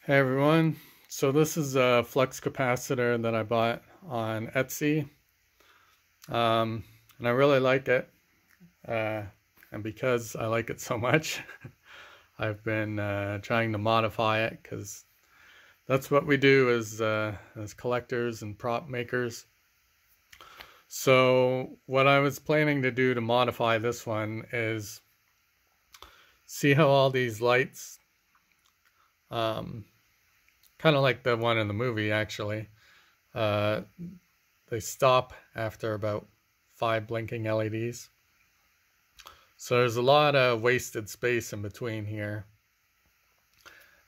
Hey everyone, so this is a flux capacitor that I bought on Etsy, and I really like it, uh, and because I like it so much, I've been trying to modify it, because that's what we do as collectors and prop makers. So what I was planning to do to modify this one is see how all these lights, kind of like the one in the movie actually, uh, they stop after about 5 blinking LEDs. So there's a lot of wasted space in between here.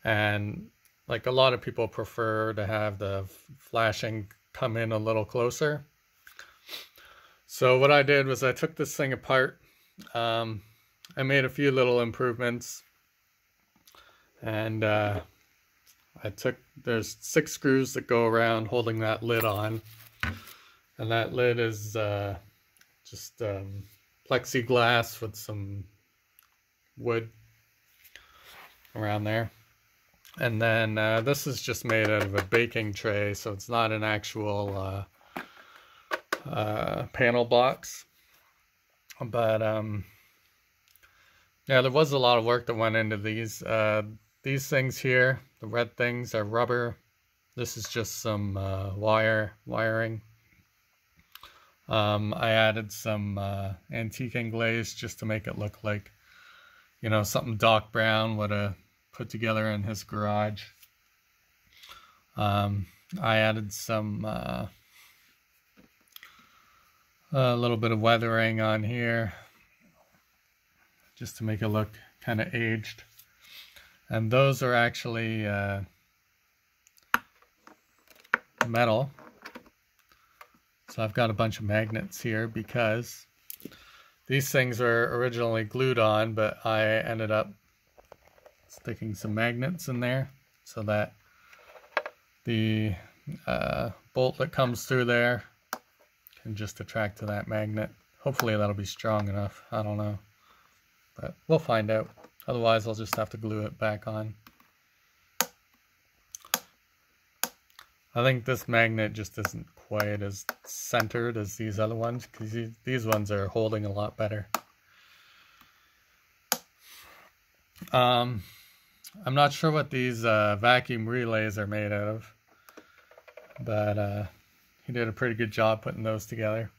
And like a lot of people prefer to have the flashing come in a little closer. So what I did was I took this thing apart. I made a few little improvements. And there's 6 screws that go around holding that lid on. And that lid is just plexiglass with some wood around there. And then this is just made out of a baking tray, so it's not an actual panel box. But yeah, there was a lot of work that went into these. These things here, the red things, are rubber. This is just some wiring. I added some antique glaze just to make it look like, you know, something Doc Brown would have put together in his garage. I added some a little bit of weathering on here just to make it look kind of aged. And those are actually metal. So I've got a bunch of magnets here because these things were originally glued on, but I ended up sticking some magnets in there so that the bolt that comes through there can just attract to that magnet. Hopefully that'll be strong enough. I don't know, but we'll find out. Otherwise I'll just have to glue it back on. I think this magnet just isn't quite as centered as these other ones, because these ones are holding a lot better. I'm not sure what these vacuum relays are made out of, but he did a pretty good job putting those together.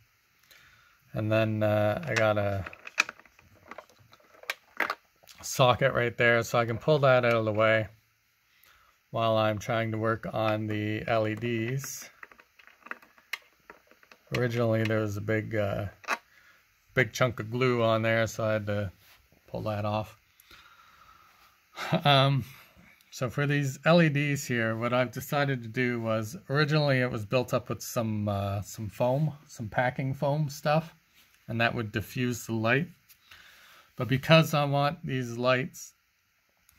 And then I got a socket right there, so I can pull that out of the way while I'm trying to work on the LEDs. Originally there was a big chunk of glue on there, so I had to pull that off. So for these LEDs here, what I've decided to do was, originally it was built up with some foam, some packing foam stuff, and that would diffuse the light. But because I want these lights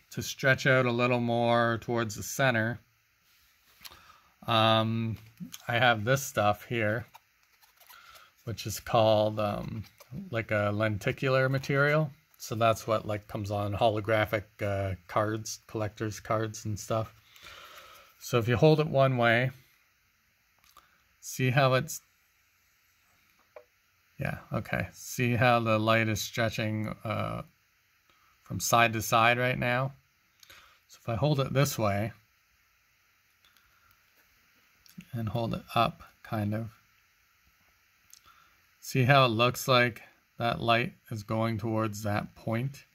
to stretch out a little more towards the center, I have this stuff here, which is called like a lenticular material. So that's what like comes on holographic cards, collector's cards and stuff. So if you hold it one way, see how it's, yeah, okay. See how the light is stretching from side to side right now? So if I hold it this way and hold it up, kind of, see how it looks like that light is going towards that point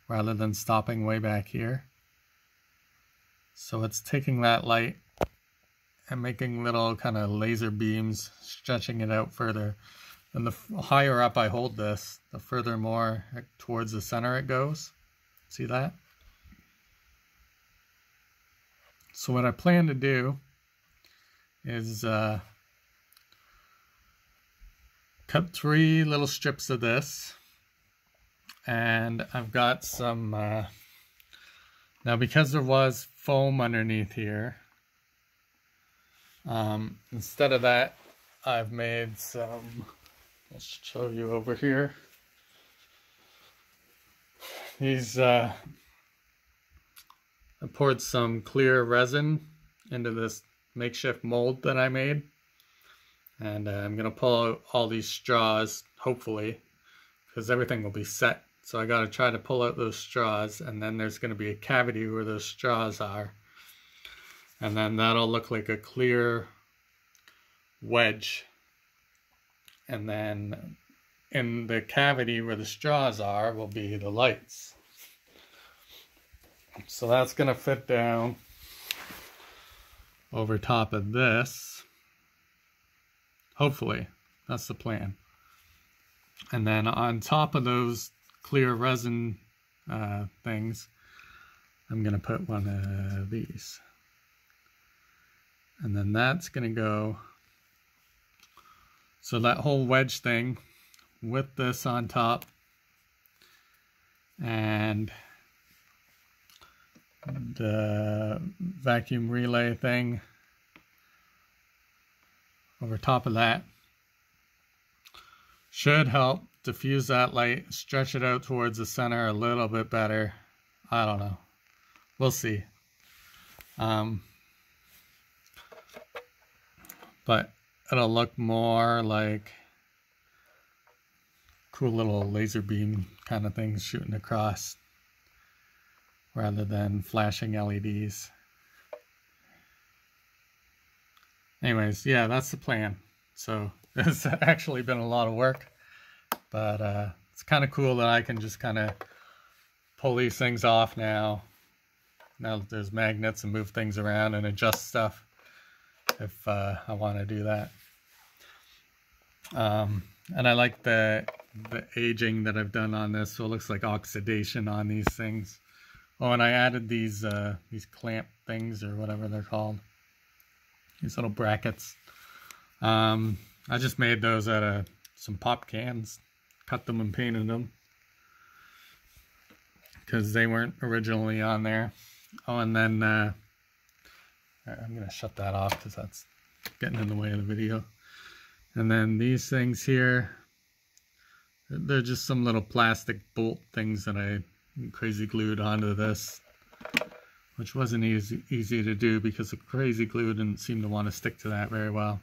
rather than stopping way back here? So it's taking that light and making little kind of laser beams, stretching it out further. And the higher up I hold this, the further more towards the center it goes. See that? So what I plan to do is cut 3 little strips of this, and I've got some now, because there was foam underneath here, instead of that I've made some, I'll show you over here, these I poured some clear resin into this makeshift mold that I made. And I'm going to pull out all these straws, hopefully, because everything will be set. So I got to try to pull out those straws, and then there's going to be a cavity where those straws are. And then that'll look like a clear wedge. And then in the cavity where the straws are will be the lights. So that's going to fit down over top of this. Hopefully, that's the plan. And then on top of those clear resin things, I'm going to put one of these. And then that's going to go, so that whole wedge thing with this on top, and the vacuum relay thing over top of that should help diffuse that light, stretch it out towards the center a little bit better. I don't know. We'll see. But it'll look more like cool little laser beam kind of things shooting across rather than flashing LEDs. Anyways, yeah, that's the plan. So it's actually been a lot of work, but it's kind of cool that I can just kind of pull these things off now that there's magnets, and move things around and adjust stuff if I want to do that. And I like the aging that I've done on this, so it looks like oxidation on these things. Oh, and I added these clamp things, or whatever they're called. These little brackets. I just made those out of some pop cans, cut them and painted them, because they weren't originally on there. Oh, and then I'm going to shut that off because that's getting in the way of the video. And then these things here, they're just some little plastic bolt things that I crazy glued onto this, which wasn't easy to do because the crazy glue didn't seem to want to stick to that very well.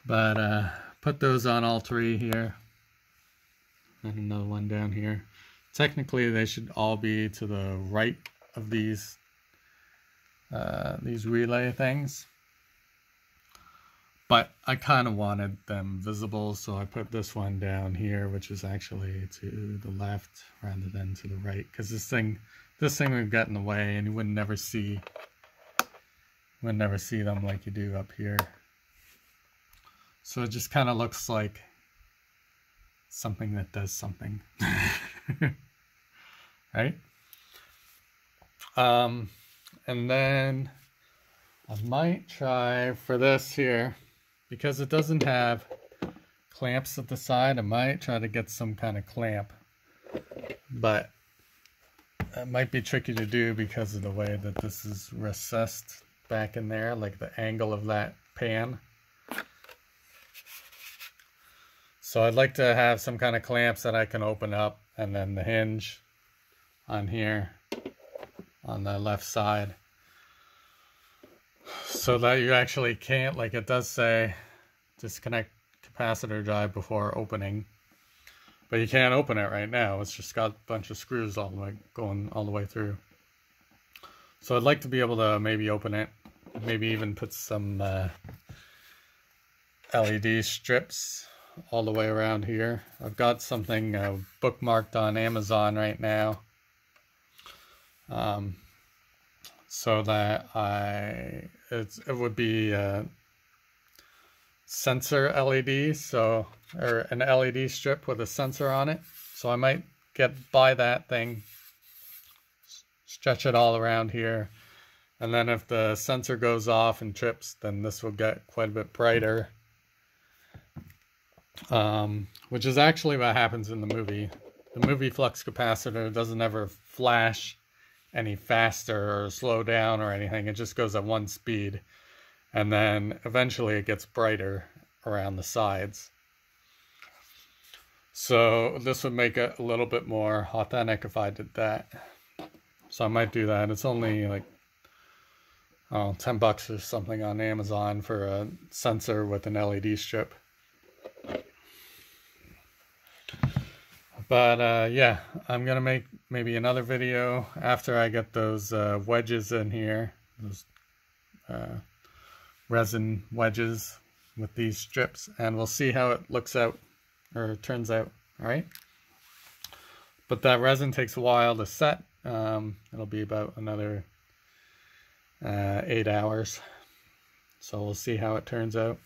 But put those on all three here, and another one down here. Technically, they should all be to the right of these relay things, but I kind of wanted them visible, so I put this one down here, which is actually to the left rather than to the right, because this thing we've got in the way, and you would never see them like you do up here. So it just kind of looks like something that does something. Right? And then I might try for this here, because it doesn't have clamps at the side, I might try to get some kind of clamp. But it might be tricky to do because of the way that this is recessed back in there, like the angle of that pan. So I'd like to have some kind of clamps that I can open up, and then the hinge on here on the left side, so that you actually can't, like it does say, disconnect capacitor drive before opening, but you can't open it right now. It's just got a bunch of screws all the way going all the way through. So I'd like to be able to maybe open it, maybe even put some LED strips all the way around here. I've got something bookmarked on Amazon right now, so that it would be sensor LED, so, or an LED strip with a sensor on it. So I might buy that thing, stretch it all around here, and then if the sensor goes off and trips, then this will get quite a bit brighter. Which is actually what happens in the movie. The movie Flux Capacitor doesn't ever flash any faster or slow down or anything. It just goes at one speed, and then eventually it gets brighter around the sides. So this would make it a little bit more authentic if I did that. So I might do that. It's only like, oh, $10 or something on Amazon for a sensor with an LED strip. But yeah, I'm gonna make maybe another video after I get those wedges in here, those resin wedges with these strips, and we'll see how it looks out or turns out. All right, but that resin takes a while to set. It'll be about another 8 hours, so we'll see how it turns out.